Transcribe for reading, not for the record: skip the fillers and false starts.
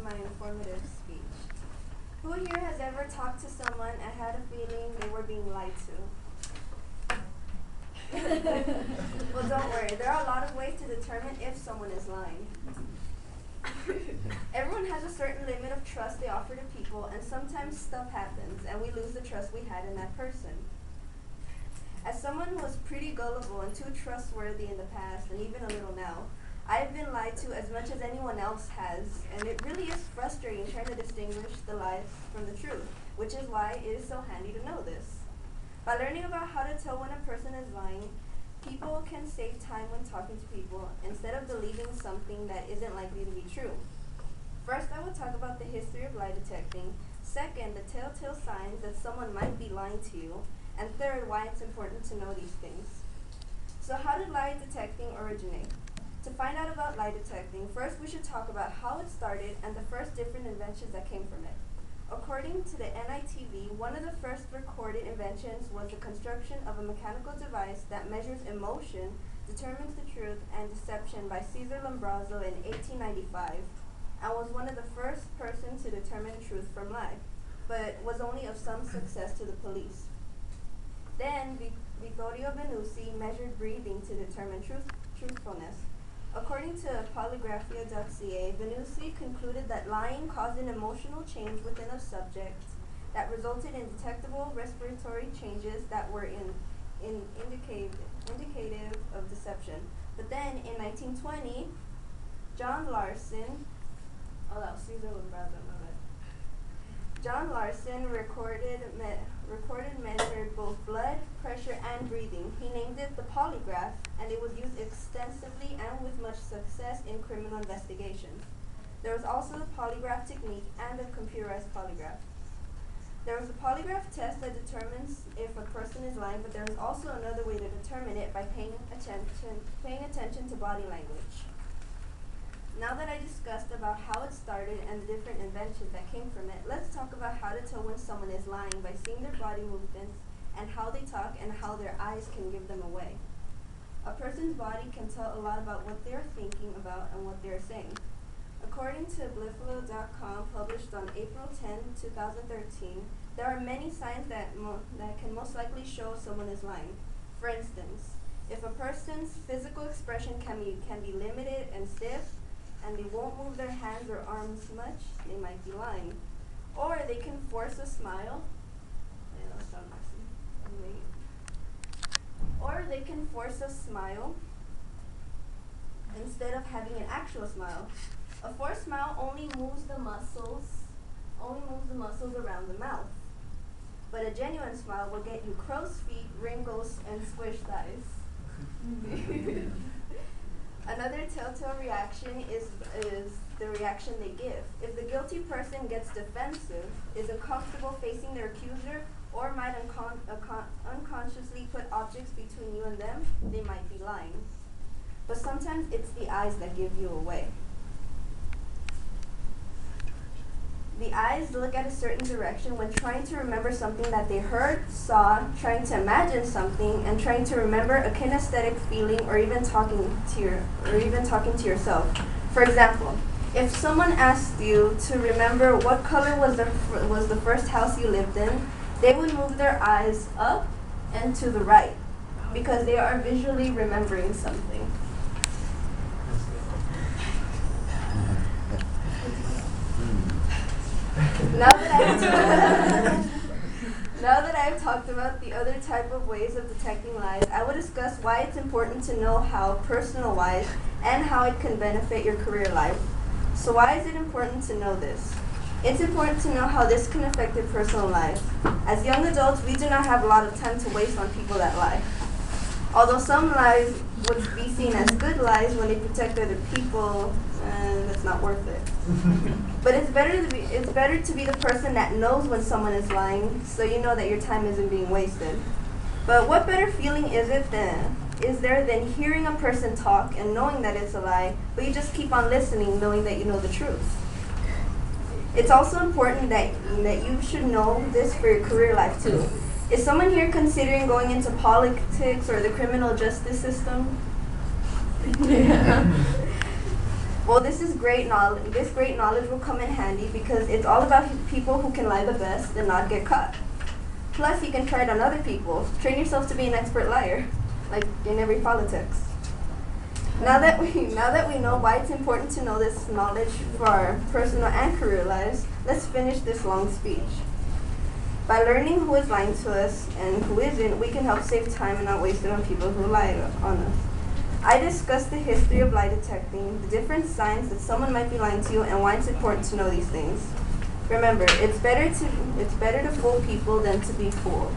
my informative speech. Who here has ever talked to someone and had a feeling they were being lied to? Well, don't worry. There are a lot of ways to determine if someone is lying. Everyone has a certain limit of trust they offer to people, and sometimes stuff happens, and we lose the trust we had in that person. As someone who was pretty gullible and too trustworthy in the past, and even a little now, I have been lied to as much as anyone else has, and it really is frustrating trying to distinguish the lies from the truth, which is why it is so handy to know this. By learning about how to tell when a person is lying, people can save time when talking to people instead of believing something that isn't likely to be true. First, I will talk about the history of lie detecting. Second, the telltale signs that someone might be lying to you. And third, why it's important to know these things. So how did lie detecting originate? To find out about lie detecting, first we should talk about how it started and the first different inventions that came from it. According to the NITV, one of the first recorded inventions was the construction of a mechanical device that measures emotion, determines the truth and deception by Cesar Lombroso in 1895, and was one of the first persons to determine truth from lie, but was only of some success to the police. Then, Vittorio Venusi measured breathing to determine truthfulness. According to polygraphia.ca, Venusi concluded that lying caused an emotional change within a subject that resulted in detectable respiratory changes that were indicative of deception. But then, in 1920, John Larson measured both blood pressure and breathing. He named it the polygraph, and it was used extensively and with much success in criminal investigations. There was also the polygraph technique and a computerized polygraph. There was a polygraph test that determines if a person is lying, but there is also another way to determine it by paying attention to body language. Now that I discussed about how it started and the different inventions that came from it, let's talk about how to tell when someone is lying by seeing their body movements and how they talk and how their eyes can give them away. A person's body can tell a lot about what they're thinking about and what they're saying. According to Blifilo.com, published on April 10, 2013, there are many signs that can most likely show someone is lying. For instance, if a person's physical expression can be limited and stiff, and they won't move their hands or arms much, they might be lying. Or they can force a smile. Or they can force a smile instead of having an actual smile. A forced smile only moves the muscles around the mouth. But a genuine smile will get you crow's feet, wrinkles, and squished eyes. Another telltale reaction is the reaction they give. If the guilty person gets defensive, is uncomfortable facing their accuser, or might unconsciously put objects between you and them, they might be lying. But sometimes it's the eyes that give you away. The eyes look at a certain direction when trying to remember something that they heard, saw, trying to imagine something, and trying to remember a kinesthetic feeling, or even talking to yourself. For example, if someone asked you to remember what color was the first house you lived in, they would move their eyes up and to the right because they are visually remembering something. Now that I've talked about the other type of ways of detecting lies, I will discuss why it's important to know how personal-wise and how it can benefit your career life. So why is it important to know this? It's important to know how this can affect your personal life. As young adults, we do not have a lot of time to waste on people that lie. Although some lies would be seen as good lies when they protect other people, that's not worth it. But it's better to be the person that knows when someone is lying, so you know that your time isn't being wasted. But what better feeling is there than hearing a person talk and knowing that it's a lie, but you just keep on listening knowing that you know the truth? It's also important that you should know this for your career life too. Is someone here considering going into politics or the criminal justice system? Well, this is great knowledge. This great knowledge will come in handy because it's all about people who can lie the best and not get caught. Plus, you can try it on other people. Train yourself to be an expert liar, like in every politics. Now that we know why it's important to know this knowledge for our personal and career lives, let's finish this long speech. By learning who is lying to us and who isn't, we can help save time and not waste it on people who lie on us. I discussed the history of lie detecting, the different signs that someone might be lying to you, and why it's important to know these things. Remember, it's better to fool people than to be fooled.